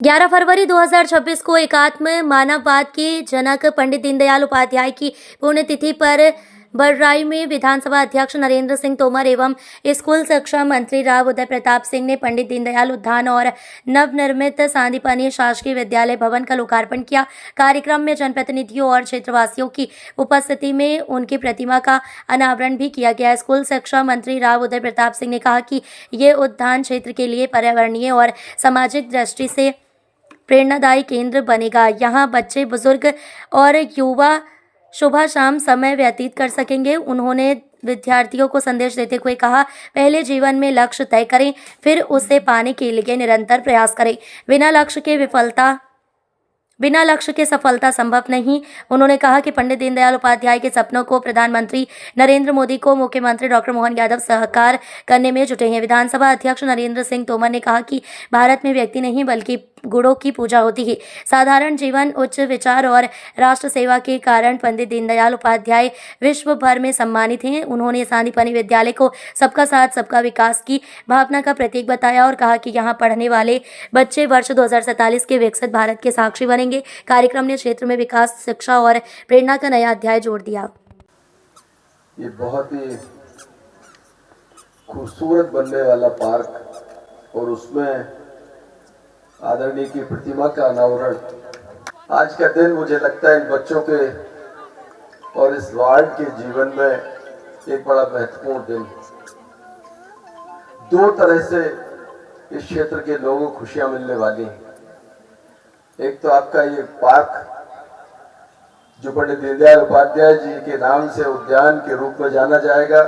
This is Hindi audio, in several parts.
11 फरवरी 2026 को एकात्म मानववाद के जनक पंडित दीनदयाल उपाध्याय की पुण्यतिथि पर बड़राई में विधानसभा अध्यक्ष नरेंद्र सिंह तोमर एवं स्कूल शिक्षा मंत्री राव उदय प्रताप सिंह ने पंडित दीनदयाल उद्यान और नवनिर्मित सांदीपनि शासकीय विद्यालय भवन का लोकार्पण किया। कार्यक्रम में जनप्रतिनिधियों और क्षेत्रवासियों की उपस्थिति में उनकी प्रतिमा का अनावरण भी किया गया। स्कूल शिक्षा मंत्री राव उदय प्रताप सिंह ने कहा कि ये उद्यान क्षेत्र के लिए पर्यावरणीय और सामाजिक दृष्टि से प्रेरणादायी केंद्र बनेगा। यहाँ बच्चे, बुजुर्ग और युवा सुबह शाम समय व्यतीत कर सकेंगे। उन्होंने विद्यार्थियों को संदेश देते हुए कहा, पहले जीवन में लक्ष्य तय करें, फिर उसे पाने के लिए निरंतर प्रयास करें। बिना लक्ष्य के सफलता संभव नहीं। उन्होंने कहा कि पंडित दीनदयाल उपाध्याय के सपनों को प्रधानमंत्री नरेंद्र मोदी को मुख्यमंत्री डॉक्टर मोहन यादव साकार करने में जुटे हैं। विधानसभा अध्यक्ष नरेंद्र सिंह तोमर ने कहा कि भारत में व्यक्ति नहीं बल्कि गुणों की पूजा होती है। साधारण जीवन, उच्च विचार और राष्ट्र सेवा के कारण पंडित दीनदयाल उपाध्याय विश्व भर में सम्मानित हैं। उन्होंने सांदीपनि विद्यालय को सबका साथ सबका विकास की भावना का प्रतीक बताया और कहा कि यहाँ पढ़ने वाले बच्चे वर्ष 2047 के विकसित भारत के साक्षी बनेंगे। कार्यक्रम ने क्षेत्र में विकास, शिक्षा और प्रेरणा का नया अध्याय जोड़ दिया। ये बहुत ही खूबसूरत बनने वाला पार्क और उसमें आदरणीय की प्रतिमा का अनावरण, आज का दिन मुझे लगता है इन बच्चों के और इस वार्ड के जीवन में एक बड़ा महत्वपूर्ण दिन। दो तरह से इस क्षेत्र के लोगों को खुशियां मिलने वाली हैं। एक तो आपका ये पार्क जो पंडित दीनदयाल उपाध्याय जी के नाम से उद्यान के रूप में जाना जाएगा,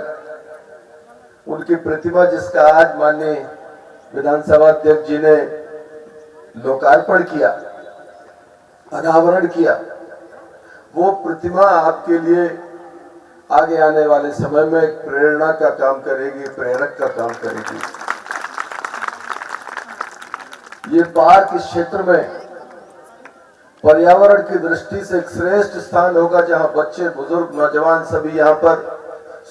उनकी प्रतिमा जिसका आज माननीय विधानसभा अध्यक्ष जी ने लोकार्पण किया, अनावरण किया, वो प्रतिमा आपके लिए आगे आने वाले समय में एक प्रेरणा का काम करेगी, प्रेरक का काम करेगी। ये पार्क इस क्षेत्र में पर्यावरण की दृष्टि से एक श्रेष्ठ स्थान होगा, जहां बच्चे, बुजुर्ग, नौजवान सभी यहाँ पर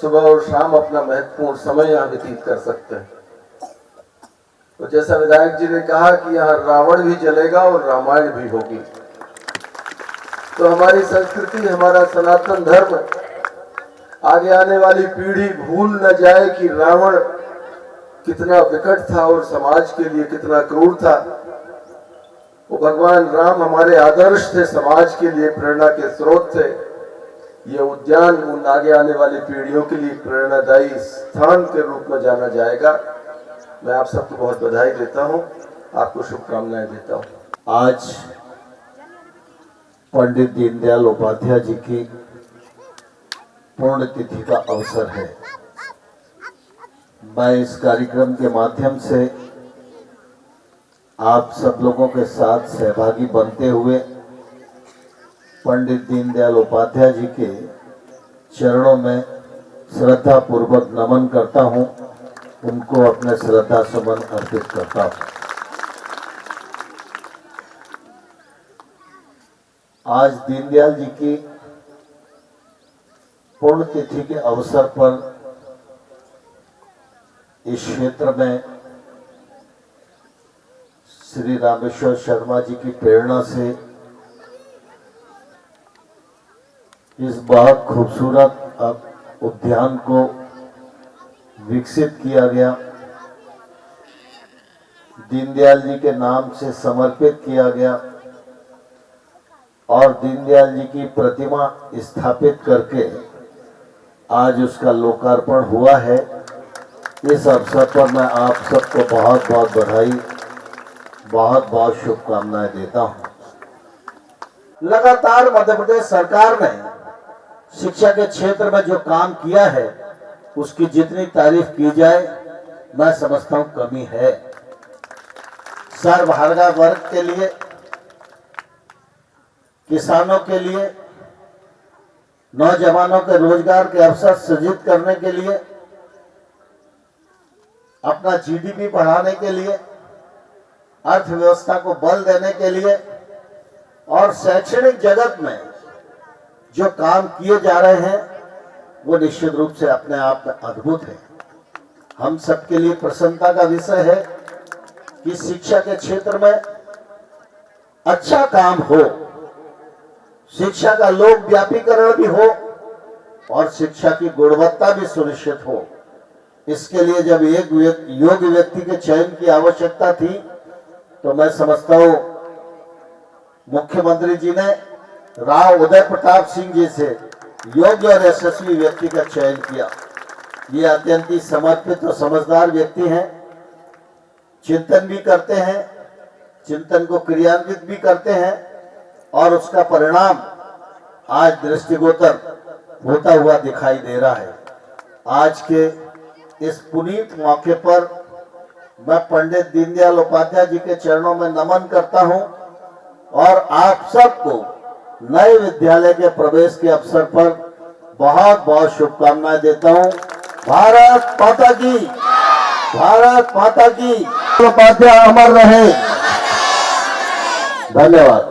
सुबह और शाम अपना महत्वपूर्ण समय यहाँ व्यतीत कर सकते हैं। तो जैसा विधायक जी ने कहा कि यहाँ रावण भी जलेगा और रामायण भी होगी। तो हमारी संस्कृति, हमारा सनातन धर्म आगे आने वाली पीढ़ी भूल न जाए कि रावण कितना विकट था और समाज के लिए कितना क्रूर था। वो भगवान राम हमारे आदर्श थे, समाज के लिए प्रेरणा के स्रोत थे। ये उद्यान उन आगे आने वाली पीढ़ियों के लिए प्रेरणादायी स्थान के रूप में जाना जाएगा। मैं आप सबको बहुत बधाई देता हूं, आपको शुभकामनाएं देता हूं। आज पंडित दीनदयाल उपाध्याय जी की पुण्यतिथि का अवसर है। मैं इस कार्यक्रम के माध्यम से आप सब लोगों के साथ सहभागी बनते हुए पंडित दीनदयाल उपाध्याय जी के चरणों में श्रद्धा पूर्वक नमन करता हूं, उनको अपने श्रद्धा सुमन अर्पित करता हूं। आज दीनदयाल जी की पुण्यतिथि के अवसर पर इस क्षेत्र में श्री रामेश्वर शर्मा जी की प्रेरणा से इस बहुत खूबसूरत उद्यान को विकसित किया गया, दीनदयाल जी के नाम से समर्पित किया गया और दीनदयाल जी की प्रतिमा स्थापित करके आज उसका लोकार्पण हुआ है। इस अवसर पर मैं आप सबको बहुत बहुत बधाई, बहुत बहुत शुभकामनाएं देता हूं। लगातार मध्य प्रदेश सरकार ने शिक्षा के क्षेत्र में जो काम किया है उसकी जितनी तारीफ की जाए मैं समझता हूं कमी है। सर्वहारा वर्ग के लिए, किसानों के लिए, नौजवानों के रोजगार के अवसर सृजित करने के लिए, अपना जीडीपी बढ़ाने के लिए, अर्थव्यवस्था को बल देने के लिए और शैक्षणिक जगत में जो काम किए जा रहे हैं वो निश्चित रूप से अपने आप में अद्भुत है। हम सबके लिए प्रसन्नता का विषय है कि शिक्षा के क्षेत्र में अच्छा काम हो, शिक्षा का लोक व्यापीकरण भी हो और शिक्षा की गुणवत्ता भी सुनिश्चित हो। इसके लिए जब एक योग्य व्यक्ति के चयन की आवश्यकता थी तो मैं समझता हूं मुख्यमंत्री जी ने राव उदय प्रताप सिंह जी से योग्य और यशस्वी व्यक्ति का चयन किया। ये अत्यंत ही समर्पित और समझदार व्यक्ति हैं, चिंतन भी करते हैं, चिंतन को क्रियान्वित भी करते हैं और उसका परिणाम आज दृष्टिगोचर होता हुआ दिखाई दे रहा है। आज के इस पुनीत मौके पर मैं पंडित दीनदयाल उपाध्याय जी के चरणों में नमन करता हूं और आप सबको नए विद्यालय के प्रवेश के अवसर पर बहुत बहुत शुभकामनाएं देता हूं। भारत माता की, भारत माता की। उपाध्याय अमर रहे। धन्यवाद।